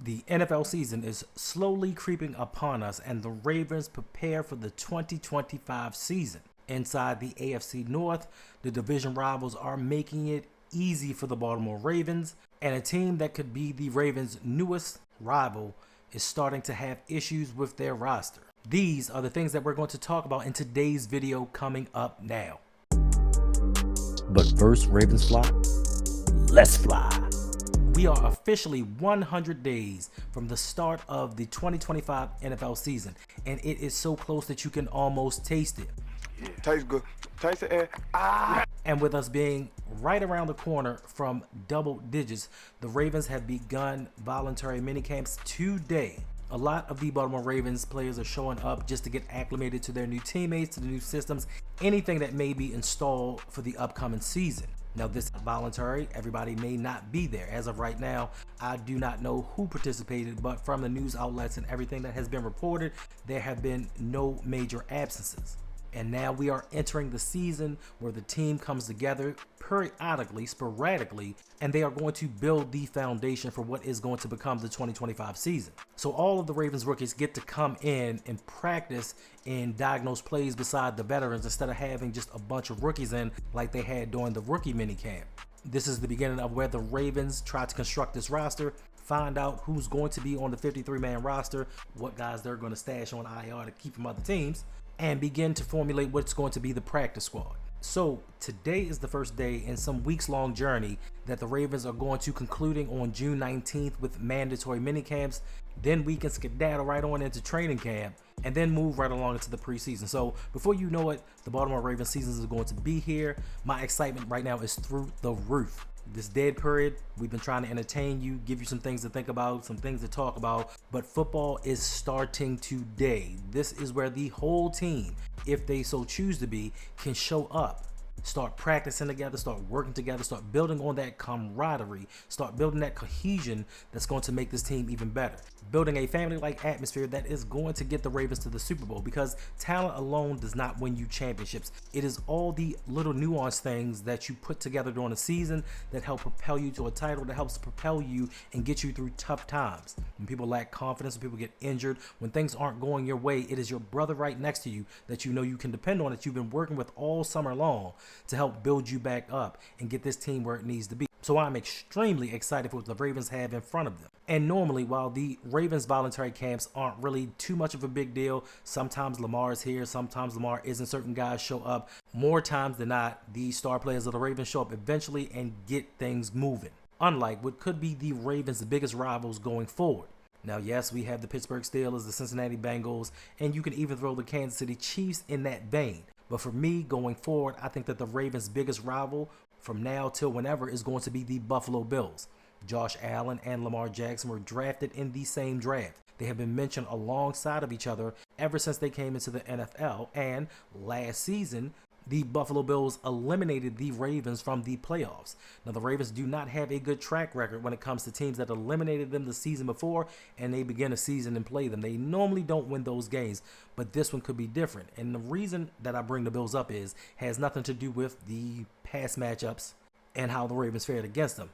The NFL season is slowly creeping upon us, and the Ravens prepare for the 2025 season. Inside the AFC North, the division rivals are making it easy for the Baltimore Ravens, and a team that could be the Ravens' newest rival is starting to have issues with their roster. These are the things that we're going to talk about in today's video coming up now. But first, Ravens fly, let's fly. We are officially 100 days from the start of the 2025 NFL season, and it is so close that you can almost taste it. Yeah, tastes good. Taste it. And with us being right around the corner from double digits, the Ravens have begun voluntary minicamps today. A lot of the Baltimore Ravens players are showing up just to get acclimated to their new teammates, to the new systems, anything that may be installed for the upcoming season. Now, this is voluntary. Everybody may not be there. As of right now, I do not know who participated, but from the news outlets and everything that has been reported, there have been no major absences. And now we are entering the season where the team comes together periodically, sporadically, and they are going to build the foundation for what is going to become the 2025 season. So all of the Ravens rookies get to come in and practice and diagnose plays beside the veterans instead of having just a bunch of rookies in like they had during the rookie minicamp. This is the beginning of where the Ravens try to construct this roster, find out who's going to be on the 53-man roster, what guys they're going to stash on IR to keep from other teams, and begin to formulate what's going to be the practice squad. So today is the first day in some weeks-long journey that the Ravens are going to concluding on June 19th with mandatory minicamps. Then we can skedaddle right on into training camp and then move right along into the preseason. So before you know it, the Baltimore Ravens season is going to be here. My excitement right now is through the roof. This dead period, we've been trying to entertain you, give you some things to think about, some things to talk about, but football is starting today. This is where the whole team, if they so choose to be, can show up. Start practicing together, start working together, start building on that camaraderie, start building that cohesion that's going to make this team even better. Building a family-like atmosphere that is going to get the Ravens to the Super Bowl, because talent alone does not win you championships. It is all the little nuanced things that you put together during the season that help propel you to a title, that helps propel you and get you through tough times. When people lack confidence, when people get injured, when things aren't going your way, it is your brother right next to you that you know you can depend on, that you've been working with all summer long to help build you back up and get this team where it needs to be. So I'm extremely excited for what the Ravens have in front of them. And normally, while the Ravens voluntary camps aren't really too much of a big deal, sometimes Lamar is here, sometimes Lamar isn't, certain guys show up. More times than not, the star players of the Ravens show up eventually and get things moving. Unlike what could be the Ravens' biggest rivals going forward. Now, yes, we have the Pittsburgh Steelers, the Cincinnati Bengals, and you can even throw the Kansas City Chiefs in that vein. But for me, going forward, I think that the Ravens' biggest rival from now till whenever is going to be the Buffalo Bills. Josh Allen and Lamar Jackson were drafted in the same draft. They have been mentioned alongside of each other ever since they came into the NFL, and last season, the Buffalo Bills eliminated the Ravens from the playoffs. Now, the Ravens do not have a good track record when it comes to teams that eliminated them the season before and they begin a season and play them. They normally don't win those games, but this one could be different. And the reason that I bring the Bills up has nothing to do with the past matchups and how the Ravens fared against them.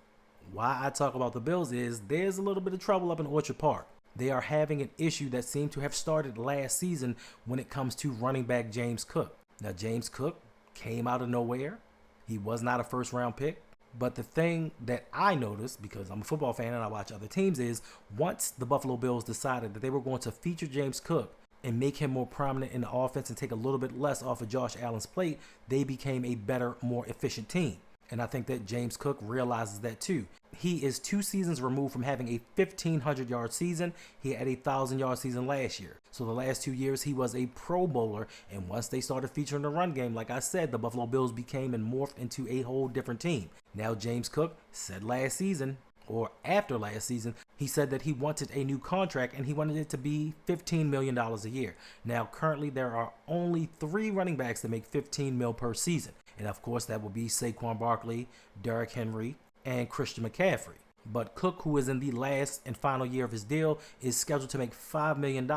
Why I talk about the Bills is there's a little bit of trouble up in Orchard Park. They are having an issue that seemed to have started last season when it comes to running back James Cook. Now, James Cook came out of nowhere. He was not a first-round pick. But the thing that I noticed, because I'm a football fan and I watch other teams, is once the Buffalo Bills decided that they were going to feature James Cook and make him more prominent in the offense and take a little bit less off of Josh Allen's plate, they became a better, more efficient team. And I think that James Cook realizes that too. He is 2 seasons removed from having a 1,500-yard season. He had a 1,000-yard season last year. So the last 2 years, he was a Pro Bowler. And once they started featuring the run game, like I said, the Buffalo Bills became and morphed into a whole different team. Now, James Cook said last season, or after last season, he said that he wanted a new contract and he wanted it to be $15 million a year. Now, currently, there are only 3 running backs that make $15 million per season. And of course, that will be Saquon Barkley, Derrick Henry, and Christian McCaffrey. But Cook, who is in the last and final year of his deal, is scheduled to make $5 million.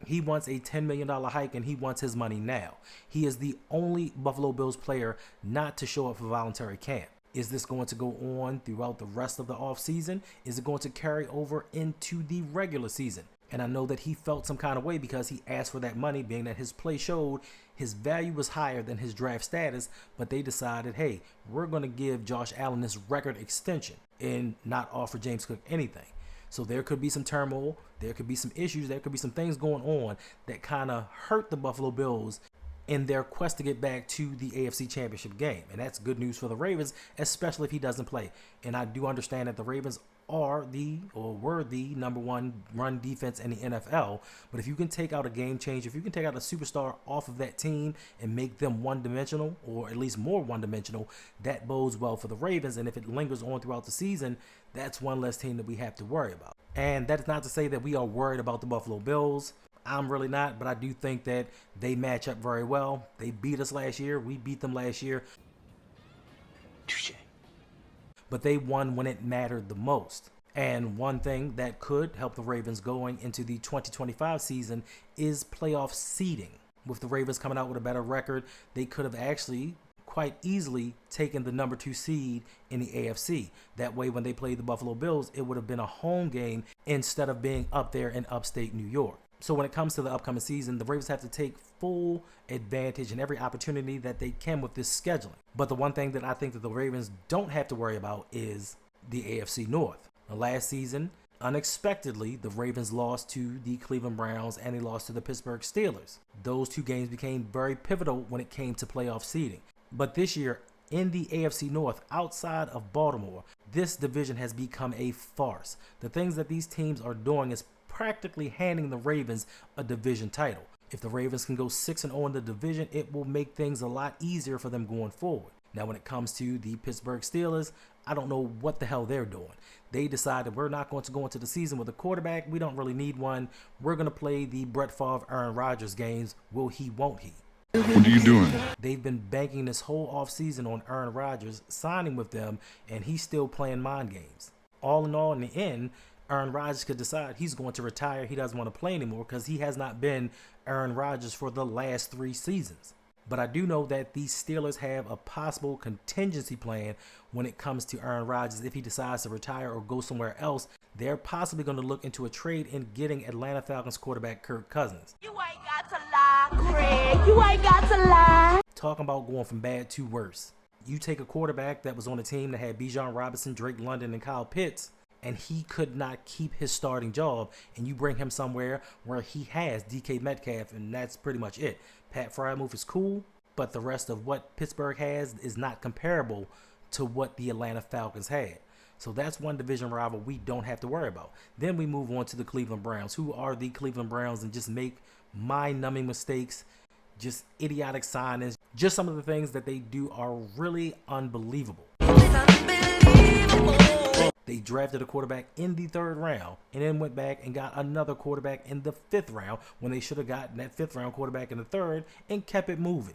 He wants a $10 million hike and he wants his money now. He is the only Buffalo Bills player not to show up for voluntary camp. Is this going to go on throughout the rest of the offseason? Is it going to carry over into the regular season? And I know that he felt some kind of way because he asked for that money, being that his play showed his value was higher than his draft status, but they decided, hey, we're going to give Josh Allen this record extension and not offer James Cook anything. So there could be some turmoil, there could be some issues, there could be some things going on that kind of hurt the Buffalo Bills in their quest to get back to the AFC Championship game. And that's good news for the Ravens, especially if he doesn't play. And I do understand that the Ravens were the number one run defense in the NFL. But if you can take out a game changer, if you can take out a superstar off of that team and make them one-dimensional, or at least more one-dimensional, that bodes well for the Ravens. And if it lingers on throughout the season, that's one less team that we have to worry about. And that is not to say that we are worried about the Buffalo Bills. I'm really not, but I do think that they match up very well. They beat us last year. We beat them last year. Touché. But they won when it mattered the most. And one thing that could help the Ravens going into the 2025 season is playoff seeding. With the Ravens coming out with a better record, they could have actually quite easily taken the number 2 seed in the AFC. That way, when they played the Buffalo Bills, it would have been a home game instead of being up there in upstate New York. So when it comes to the upcoming season, the Ravens have to take full advantage and every opportunity that they can with this scheduling. But the one thing that I think that the Ravens don't have to worry about is the AFC North. Last season, unexpectedly, the Ravens lost to the Cleveland Browns and they lost to the Pittsburgh Steelers. Those two games became very pivotal when it came to playoff seeding. But this year, in the AFC North, outside of Baltimore, this division has become a farce. The things that these teams are doing is practically handing the Ravens a division title. If the Ravens can go 6-0 in the division, it will make things a lot easier for them going forward. Now, when it comes to the Pittsburgh Steelers, I don't know what the hell they're doing. They decided we're not going to go into the season with a quarterback. We don't really need one. We're going to play the Brett Favre, Aaron Rodgers games. Will he, won't he? What are you doing? They've been banking this whole offseason on Aaron Rodgers signing with them, and he's still playing mind games. All in all, in the end, Aaron Rodgers could decide he's going to retire. He doesn't want to play anymore because he has not been Aaron Rodgers for the last 3 seasons. But I do know that the Steelers have a possible contingency plan when it comes to Aaron Rodgers. If he decides to retire or go somewhere else, they're possibly going to look into a trade in getting Atlanta Falcons quarterback Kirk Cousins. You ain't got to lie, Craig. You ain't got to lie. Talking about going from bad to worse. You take a quarterback that was on a team that had Bijan Robinson, Drake London, and Kyle Pitts, and he could not keep his starting job, and you bring him somewhere where he has DK Metcalf, and that's pretty much it. Pat Freiermuth is cool, but the rest of what Pittsburgh has is not comparable to what the Atlanta Falcons had. So that's one division rival we don't have to worry about. Then we move on to the Cleveland Browns, who are the Cleveland Browns and just make mind-numbing mistakes, just idiotic signings. Just some of the things that they do are really unbelievable. They drafted a quarterback in the 3rd round and then went back and got another quarterback in the 5th round when they should have gotten that 5th round quarterback in the 3rd and kept it moving.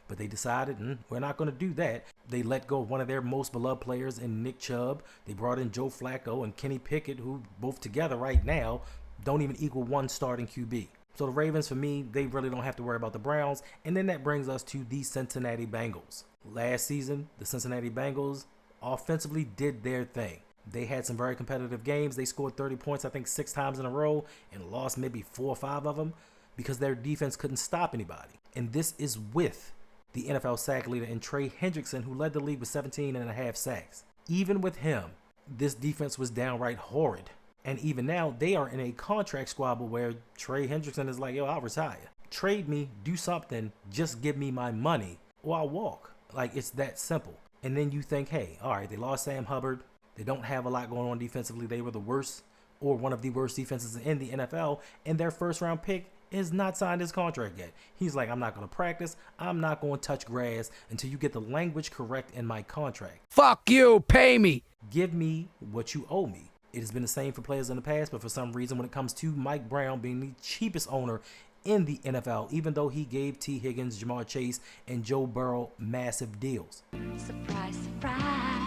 But they decided, we're not going to do that. They let go of one of their most beloved players in Nick Chubb. They brought in Joe Flacco and Kenny Pickett, who both together right now don't even equal one starting QB. So the Ravens, for me, they really don't have to worry about the Browns. And then that brings us to the Cincinnati Bengals. Last season, the Cincinnati Bengals offensively did their thing. They had some very competitive games. They scored 30 points, I think 6 times in a row and lost maybe 4 or 5 of them because their defense couldn't stop anybody. And this is with the NFL sack leader in Trey Hendrickson, who led the league with 17.5 sacks. Even with him, this defense was downright horrid. And even now, they are in a contract squabble where Trey Hendrickson is like, yo, I'll retire. Trade me, do something, just give me my money, or I'll walk. Like, it's that simple. And then you think, hey, all right, they lost Sam Hubbard. They don't have a lot going on defensively. They were the worst or one of the worst defenses in the NFL. And their 1st round pick is not signed his contract yet. He's like, I'm not going to practice. I'm not going to touch grass until you get the language correct in my contract. Fuck you, pay me. Give me what you owe me. It has been the same for players in the past, but for some reason, when it comes to Mike Brown being the cheapest owner in the NFL, even though he gave T. Higgins, Jamar Chase, and Joe Burrow massive deals. Surprise, surprise.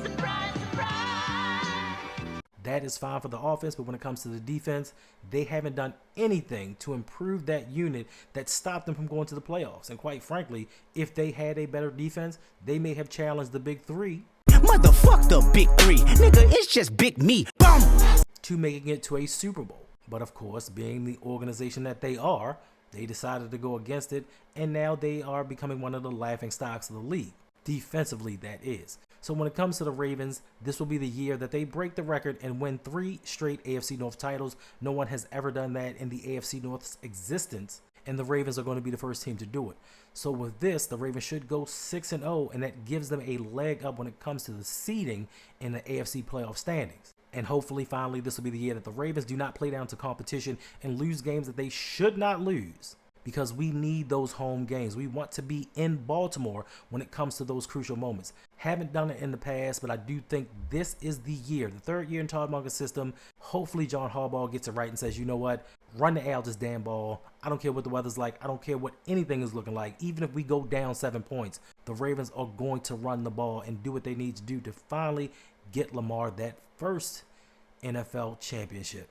Surprise, surprise. That is fine for the offense, but when it comes to the defense, they haven't done anything to improve that unit that stopped them from going to the playoffs. And quite frankly, if they had a better defense, they may have challenged the big three. Motherfuck the big three. Nigga, it's just big me. Boom! To making it to a Super Bowl. But of course, being the organization that they are, they decided to go against it, and now they are becoming one of the laughing stocks of the league. Defensively, that is. So when it comes to the Ravens, this will be the year that they break the record and win 3 straight AFC North titles. No one has ever done that in the AFC North's existence, and the Ravens are going to be the first team to do it. So with this, the Ravens should go 6-0, and that gives them a leg up when it comes to the seeding in the AFC playoff standings. And hopefully, finally, this will be the year that the Ravens do not play down to competition and lose games that they should not lose, because we need those home games. We want to be in Baltimore when it comes to those crucial moments. Haven't done it in the past, but I do think this is the year, the 3rd year in Todd Monken's system. Hopefully John Harbaugh gets it right and says, you know what, run the out this damn ball. I don't care what the weather's like. I don't care what anything is looking like. Even if we go down 7 points, the Ravens are going to run the ball and do what they need to do to finally get Lamar that first NFL championship.